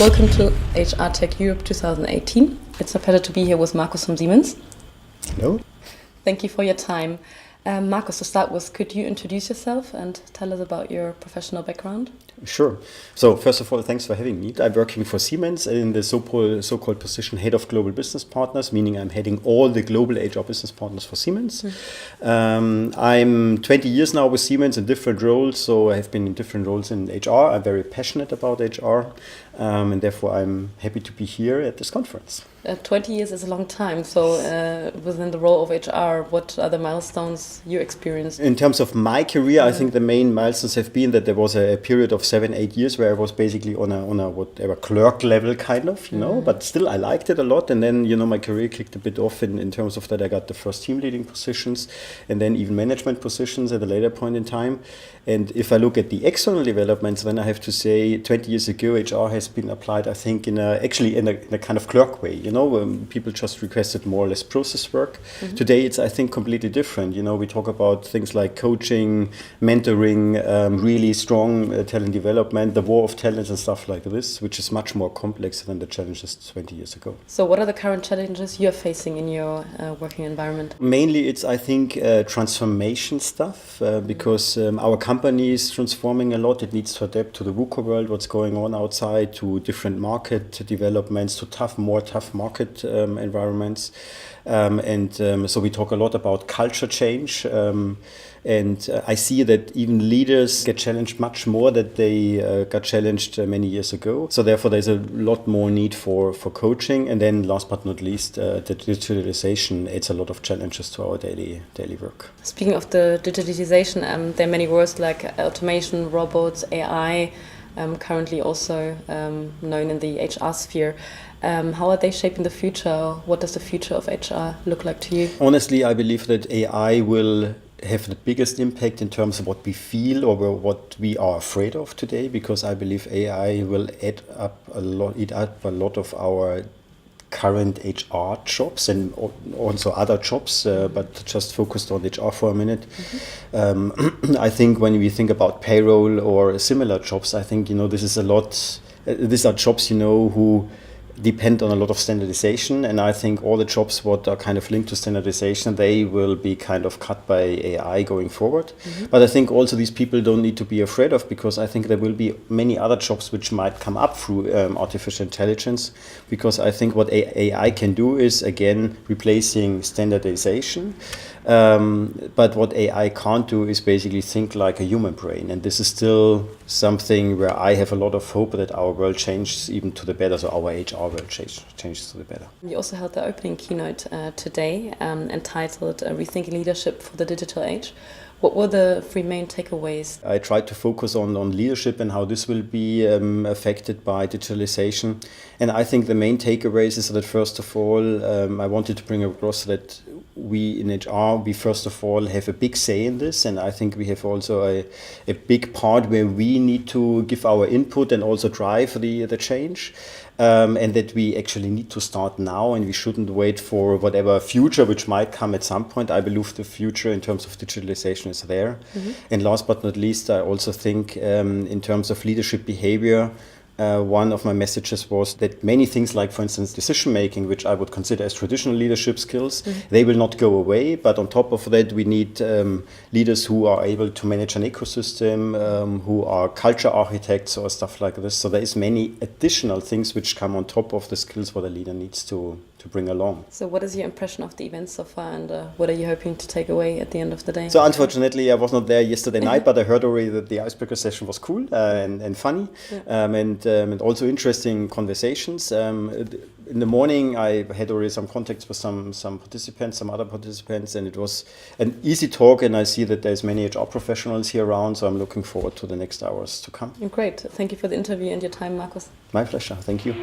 Welcome to HR Tech Europe 2018. It's a pleasure to be here with Markus from Siemens. Hello. Thank you for your time. Markus, to start with, could you introduce yourself and tell us about your professional background? Sure. So first of all, thanks for having me. I'm working for Siemens in the so-called position Head of Global Business Partners, meaning I'm heading all the global HR business partners for Siemens. I'm 20 years now with Siemens in different roles, so I have been in different roles in HR. I'm very passionate about HR, and therefore I'm happy to be here at this conference. 20 years is a long time, so within the role of HR, what are the milestones you experienced? In terms of my career, I think the main milestones have been that there was a period of 7-8 years where I was basically on a whatever clerk level kind of, but still I liked it a lot. And then, my career kicked a bit off in terms of that I got the first team leading positions and then even management positions at a later point in time. And if I look at the external developments, then I have to say 20 years ago, HR has been applied, I think, in a kind of clerk way. People just requested more or less process work. Today, it's, I think, completely different. We talk about things like coaching, mentoring, really strong talent development, the war of talents and stuff like this, which is much more complex than the challenges 20 years ago. So what are the current challenges you're facing in your working environment? Mainly, it's, I think, transformation stuff, because our company is transforming a lot. It needs to adapt to the VUCA world, what's going on outside, to different market developments, to more tough market environments. So we talk a lot about culture change. And I see that even leaders get challenged much more than they got challenged many years ago. So therefore, there's a lot more need for coaching. And then last but not least, the digitalization adds a lot of challenges to our daily work. Speaking of the digitalization, there are many words like automation, robots, AI, currently also known in the HR sphere. How are they shaping the future? What does the future of HR look like to you? Honestly, I believe that AI will have the biggest impact in terms of what we feel or what we are afraid of today, because I believe AI will eat up a lot of our current HR jobs and also other jobs, but just focused on HR for a minute. I think when we think about payroll or similar jobs, I think, this is a lot, these are jobs, who depend on a lot of standardization, and I think all the jobs what are kind of linked to standardization, they will be kind of cut by AI going forward. But I think also these people don't need to be afraid of, because I think there will be many other jobs which might come up through artificial intelligence, because I think what AI can do is, again, replacing standardization. But what AI can't do is basically think like a human brain. And this is still something where I have a lot of hope that our world changes even to the better, so our HR world changes to the better. You also held the opening keynote today, entitled Rethinking Leadership for the Digital Age. What were the 3 main takeaways? I tried to focus on leadership and how this will be affected by digitalization. And I think the main takeaways is that, first of all, I wanted to bring across that we in HR, we first of all have a big say in this. And I think we have also a big part where we need to give our input and also drive the change. And that we actually need to start now, and we shouldn't wait for whatever future which might come at some point. I believe the future in terms of digitalization is there. And last but not least, I also think in terms of leadership behavior, one of my messages was that many things like, for instance, decision making, which I would consider as traditional leadership skills, they will not go away. But on top of that, we need leaders who are able to manage an ecosystem, who are culture architects or stuff like this. So there is many additional things which come on top of the skills what a leader needs to bring along. So what is your impression of the event so far, and what are you hoping to take away at the end of the day? So unfortunately, I was not there yesterday night, but I heard already that the icebreaker session was cool and funny, and also interesting conversations. In the morning, I had already some contacts with some other participants, and it was an easy talk, and I see that there's many HR professionals here around, so I'm looking forward to the next hours to come. Great. Thank you for the interview and your time, Markus. My pleasure. Thank you.